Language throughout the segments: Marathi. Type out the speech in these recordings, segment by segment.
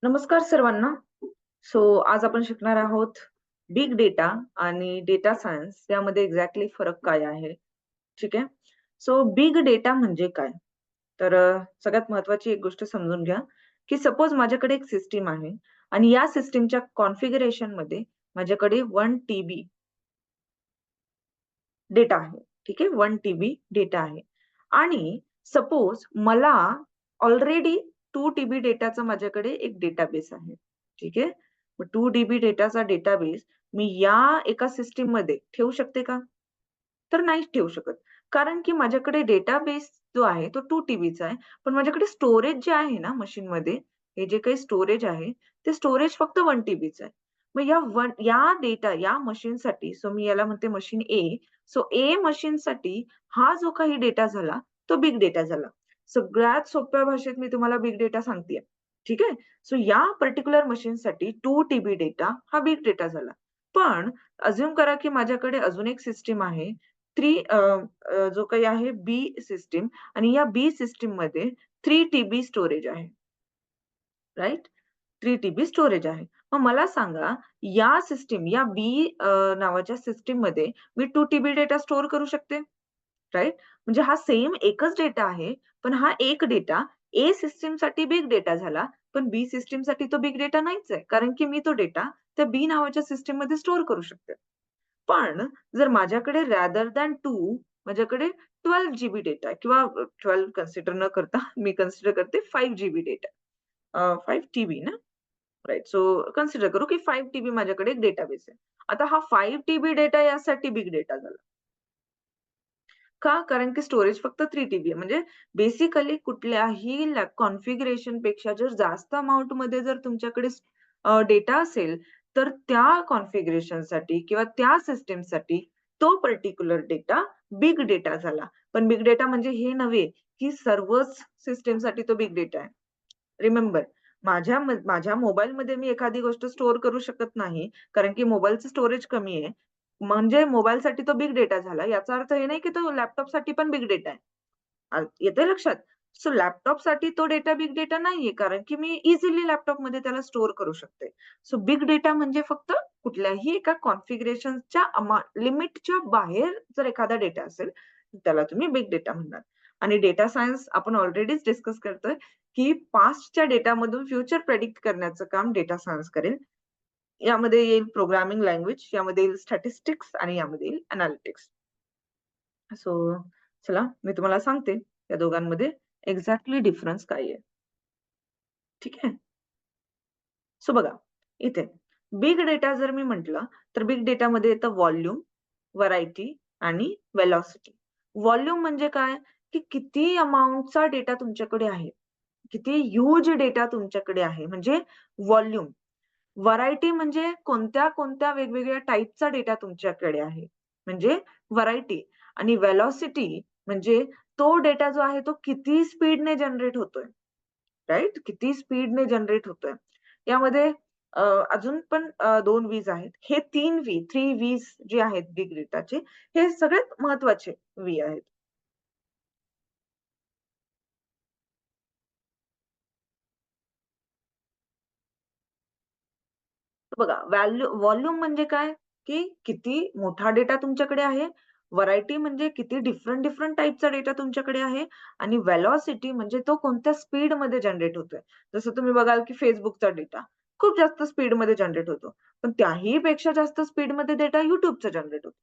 नमस्कार सर्वांना. आज आपण शिकणार आहोत बिग डेटा आणि डेटा सायन्स यामध्ये एक्झॅक्टली फरक काय आहे? ठीक आहे. बिग डेटा म्हणजे काय? सगळ्यात महत्त्वाची एक गोष्ट समजून घ्या, की सपोज माझ्याकडे एक सिस्टम आहे आणि या सिस्टमच्या कॉन्फिगरेशनमध्ये माझ्याकडे 1 टीबी डेटा आहे. ठीक आहे. 1 टीबी डेटा आहे. आणि सपोज मला ऑलरेडी 2 टीबी डेटाचा माझ्याकडे एक डेटाबेस आहे. ठीक आहे. मग 2 टीबी डेटाचा डेटाबेस मी या एका सिस्टममध्ये ठेवू शकते का? तर नाहीच ठेवू शकत. कारण की माझ्याकडे डेटाबेस जो आहे तो 2 टीबीचा आहे. पण माझ्याकडे स्टोरेज जे आहे ना मशीनमध्ये, हे जे काही स्टोरेज आहे, ते स्टोरेज फक्त 1 टीबीचं आहे. मग या मशीनसाठी मी याला म्हणते मशीन ए. ए मशीनसाठी हा जो काही डेटा झाला, तो बिग डेटा झाला. सगळ्यात सोप्या भाषेत मी तुम्हाला बिग डेटा सांगतेय. ठीक आहे. या पर्टिक्युलर मशीनसाठी 2 टीबी डेटा हा बिग डेटा झाला. पण अझ्युम करा की माझ्याकडे अजून एक सिस्टम आहे. जो काही आहे बी सिस्टम आणि या बी सिस्टममध्ये 3 टीबी स्टोरेज आहे. राइट? 3 टीबी स्टोरेज आहे. मग मला सांगा या बी नावाच्या सिस्टममध्ये मी 2 टीबी डेटा स्टोअर करू शकते? राइट? म्हणजे हा सेम एकच डेटा आहे, पण हा एक डेटा ए सिस्टमसाठी बिग डेटा झाला, पण बी सिस्टमसाठी तो बिग डेटा नाहीच आहे. कारण की मी तो डेटा त्या बी नावाच्या सिस्टममध्ये स्टोअर करू शकते. पण जर माझ्याकडे रॅदर दॅन 2 माझ्याकडे 12 जीबी डेटा किंवा 12 कन्सिडर न करता मी कन्सिडर करते 5 जीबी डेटा. 5 टीबी ना? राइट. कन्सिडर करू की 5 टीबी माझ्याकडे एक डेटाबेस आहे. आता हा 5 टीबी डेटा यासाठी बिग डेटा झाला. का? कारण की स्टोरेज फक्त 3 टीबी आहे. म्हणजे बेसिकली कुठल्याही कॉन्फिगरेशनपेक्षा जर जास्त अमाउंटमध्ये जर तुमच्याकडे डेटा असेल, तर त्या कॉन्फिगरेशनसाठी किंवा त्या सिस्टमसाठी तो पर्टिक्युलर डेटा बिग डेटा झाला. पण बिग डेटा म्हणजे हे नव्हे, की सर्वच सिस्टमसाठी तो बिग डेटा आहे. रिमेंबर माझ्या मोबाईलमध्ये मी एखादी गोष्ट स्टोअर करू शकत नाही, कारण की मोबाईलचं स्टोरेज कमी आहे. म्हणजे मोबाईलसाठी तो बिग डेटा झाला. याचा अर्थ हे नाही की तो लॅपटॉपसाठी पण बिग डेटा आहे. येतंय लक्षात? लॅपटॉपसाठी तो डेटा बिग डेटा नाहीये, कारण की मी इझिली लॅपटॉपमध्ये त्याला स्टोअर करू शकते. बिग डेटा म्हणजे फक्त कुठल्याही एका कॉन्फिगरेशनच्या लिमिटच्या बाहेर जर एखादा डेटा असेल, त्याला तुम्ही बिग डेटा म्हणणार. आणि डेटा सायन्स आपण ऑलरेडीच डिस्कस करतोय, की पास्टच्या डेटामधून फ्युचर प्रेडिक्ट करण्याचं काम डेटा सायन्स करेल. यामध्ये येईल प्रोग्रामिंग लँग्वेज, यामध्ये येईल स्टॅटिस्टिक्स आणि यामध्ये येईल एनालिटिक्स. सो चला मी तुम्हाला सांगते या दोघांमध्ये एक्झॅक्टली डिफरन्स काय आहे. ठीक आहे. बघा इथे बिग डेटा जर मी म्हटलं, तर बिग डेटामध्ये येतं व्हॉल्यूम, व्हरायटी आणि वेलॉसिटी. व्हॉल्यूम म्हणजे काय? की किती अमाउंटचा डेटा तुमच्याकडे आहे. किती ह्यूज डेटा तुमच्याकडे आहे म्हणजे व्हॉल्यूम. व्हरायटी म्हणजे कोणत्या वेगवेगळ्या टाइपचा डेटा तुमच्याकडे आहे, म्हणजे व्हरायटी. आणि व्हेलॉसिटी म्हणजे तो डेटा जो आहे तो किती स्पीडने जनरेट होतोय, राइट? किती स्पीडने जनरेट होतोय. यामध्ये अ, अजून पण 2 व्हीज आहेत. हे 3 व्हीज जे आहेत बिग डेटाचे, हे सगळ्यात महत्त्वाचे व्ही आहेत. बघा व्हॉल्यूम म्हणजे काय? की किती मोठा डेटा तुमच्याकडे आहे. व्हरायटी म्हणजे किती डिफरंट टाइपचा डेटा तुमच्याकडे आहे आणि व्हेलॉसिटी म्हणजे तो कोणत्या स्पीडमध्ये जनरेट होतोय. जसं तुम्ही बघाल की Facebookचा डेटा खूप जास्त स्पीडमध्ये जनरेट होतो. पण त्याही पेक्षा जास्त स्पीडमध्ये डेटा YouTubeचा जनरेट होतो.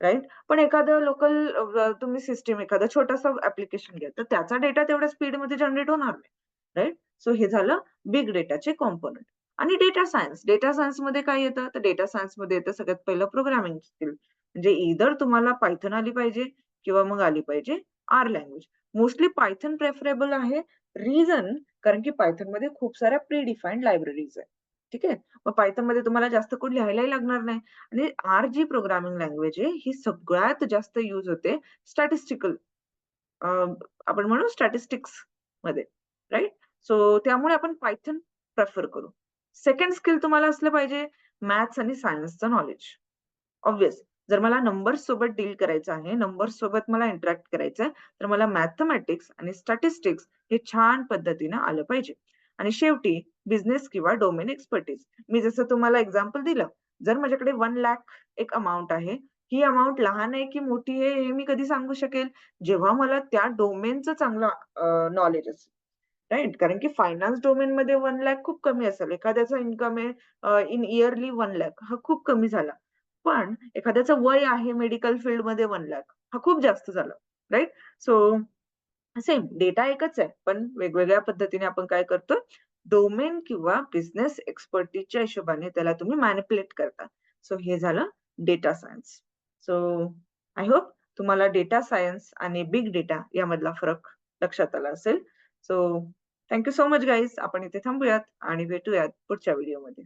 राइट? पण एखादं तुम्ही सिस्टम एखादा छोटासा ॲप्लिकेशन घ्या, तर त्याचा डेटा तेवढ्या स्पीडमध्ये जनरेट होणार नाही. राइट? हे झालं बिग डेटाचे कॉम्पोनंट. आणि डेटा सायन्स. डेटा सायन्समध्ये काय येतं? तर डेटा सायन्समध्ये येतं सगळ्यात पहिलं प्रोग्रामिंग स्किल. म्हणजे ईदर तुम्हाला पायथन आली पाहिजे किंवा मग आली पाहिजे R language. Mostly Python preferable आहे. रिझन कारण की Pythonमध्ये खूप साऱ्या प्री डिफाईन्ड लायब्ररीज आहेत. ठीक आहे. मग Pythonमध्ये तुम्हाला जास्त कोड लिहायलाही लागणार नाही. आणि आर जी प्रोग्रामिंग लँग्वेज आहे, ही सगळ्यात जास्त यूज होते स्टॅटिस्टिकल आपण म्हणू स्टॅटिस्टिक्समध्ये, राइट? त्यामुळे आपण Python प्रेफर करू. सेकंड स्किल तुम्हाला असलं पाहिजे मॅथ्स आणि सायन्सचं नॉलेज. ऑब्व्हियस जर मला नंबर्स सोबत डील करायचं आहे, नंबर्स सोबत मला इंटरॅक्ट करायचंय, तर मला मॅथेमॅटिक्स आणि स्टॅटिस्टिक्स हे छान पद्धतीनं आलं पाहिजे. आणि शेवटी बिझनेस किंवा डोमेन एक्सपर्टीज. मी जसं तुम्हाला एक्झाम्पल दिलं, जर माझ्याकडे 1,00,000 एक अमाउंट आहे, ही अमाउंट लहान आहे की मोठी आहे हे मी कधी सांगू शकेल? जेव्हा मला त्या डोमेनचं चांगलं नॉलेज असेल. राइट? कारण की फायनान्स डोमेनमध्ये 1,00,000 खूप कमी असेल. एखाद्याचा इन्कम आहे इन इयरली 1,00,000 हा खूप कमी झाला. पण एखाद्याचं वय आहे मेडिकल फील्डमध्ये 1,00,000 हा खूप जास्त झाला. राइट? सो सेम डेटा एकच आहे, पण वेगवेगळ्या पद्धतीने आपण काय करतो, डोमेन किंवा बिझनेस एक्सपर्टीजच्या हिशोबाने त्याला तुम्ही मॅनिप्युलेट करता. सो हे झालं data science. So I hope तुम्हाला डेटा सायन्स आणि बिग डेटा यामधला फरक लक्षात आला असेल. So thank so much guys. आपण इथे थांबूयात आणि भेटूयात पुढच्या व्हिडिओमध्ये.